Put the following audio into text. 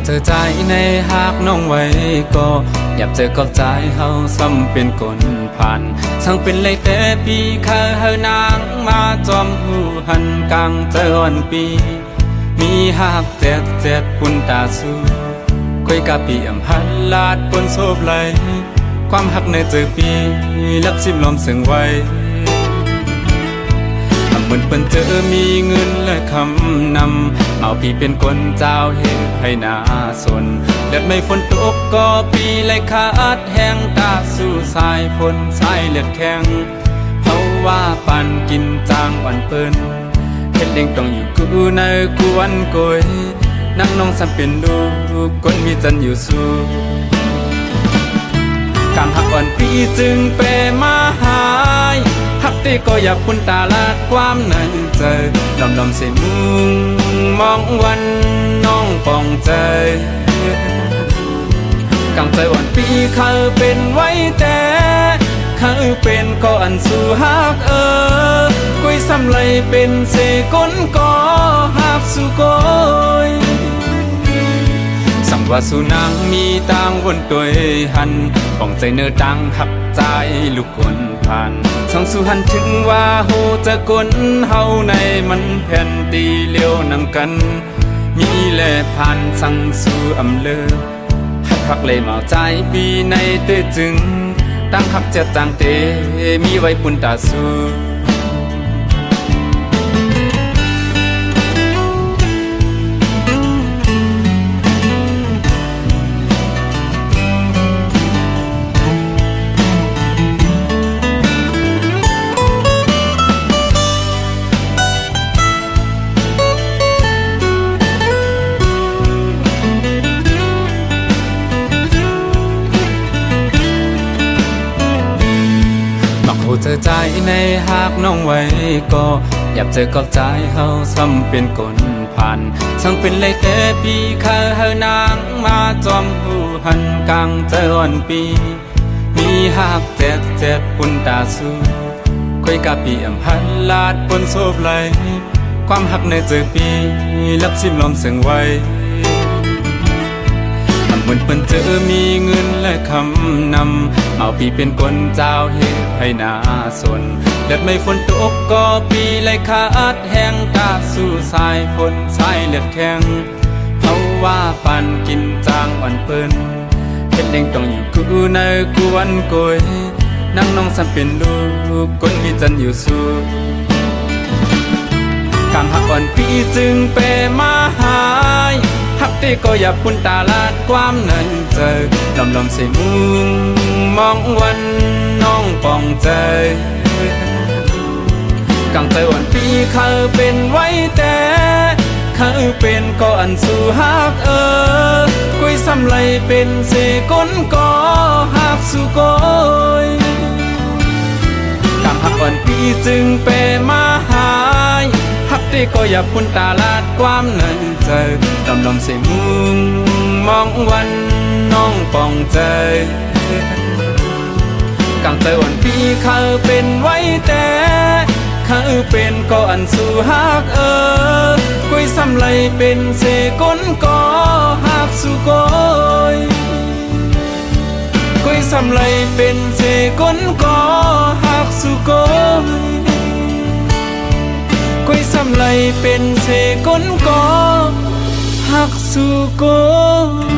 เธอใจในหากน้องไว้ก็อยากเจอกับใจเฮาซ้ำเป็นคนผ่านสั่งเป็นเลยแต่ปีเคยเฮานางมาจอมหูหันกลางเจอวันปีมีหากเจ็ดปุ่นตาสู้คุยกับปีอำพันลาดปนโซบไหลความหักในเจอปีลับซิมลมเสียงไว้เหมือนเปิ้นเจอมีเงินและคำนำเอาพี่เป็นคนเจ้าเหตุให้นาสนเลือดไม่ฝนตกก็ปีเลยขาดแห้งตาสู่สายฝนสายเลือดแข็งเพราะว่าปันกินจางวันเปิ้นเฮ็ดเด้งต้องอยู่กูในกวนโกยนั่งน้องสัมเป็นดูคนมีจันอยู่สู้กางหักอ่อนปีจึงเปรมาหายหักตีก็อยากปุ่นตาลาดความในใจดำเส้นมุงมองวันน้องปองใจกางใจอ่อนปีเขาเป็นไว้แต่เขาเป็นก็อันสู่หักกุยซ้ำเลยเป็นเสก้นก็หักสู่ก้อยสั่งว่าสู่นางมีต่างวนตัวหันปองใจเนื้อดังหักใจลูกคนผ่านส่องสู่หันถึงว่าโหจะก้นเฮาในมันแผ่นตีเลี้ยวนำกันมีแลผ่านสั่งสู่อำเลอหักเลยเมาใจปีในเตจึงตั้งหักจะต่างเตมีไว้ปุ่นตาสู่เจอใจในหากน้องไว้ก็อยากเจอกับใจเฮาซ้ำเป็นคนผ่านสั่งเป็นเลยแต่ปีเคยเฮานางมาจอมหูหันกลางเจอวันปีมีหากเจ็ดปุ่นตาสู้คุยกับปีอำพันลาดปนโซบไหลความหักในเจอปีลับซิมลมเสียงไว้เหมือนเปิ้นเจอมีเงินและคำนำเอาพี่เป็นคนเจ้าเหตุให้นาสนเลือดไม่ฝนตกก็ปีเลยขาดแห้งตาสู่สายฝนสายเลือดแข็งเพราะว่าปันกินจางอ่อนเปิ้นเฮ็ดเด้งต้องอยู่กูในกวนโกยนั่งน้องสัมเป็นลูกคนมีจันอยู่สู้กางหักอ่อนปีจึงเปรมาหายหักตีก็อยากปุ่นตาลาดความในใจลำเส้นมุงมองวันน้องปองใจกางใจอ่อนปีเขาเป็นไว้แต่เขาเป็นก็อันสู่หักกุยซ้ำเลยเป็นเสก้นก็หักสู่ก้อยกางหักอ่อนปีจึงเปรมาหายหักตีก็อยากปุ่นตาลาดความในใจดำเส้นมุงมองวันน้องปองใจกางใจอ่อนปีเขาเป็นไว้แต่เขาเป็นก็อันสู่หักกุยซ้ำเลยเป็นเสก้นก็หักสู่ก้อยกุยซ้ำเลยเป็นเสก้นก็หักสู่ก้อยกุยซ้ำเลยเป็นเสก้นก็หักสู่ก้อย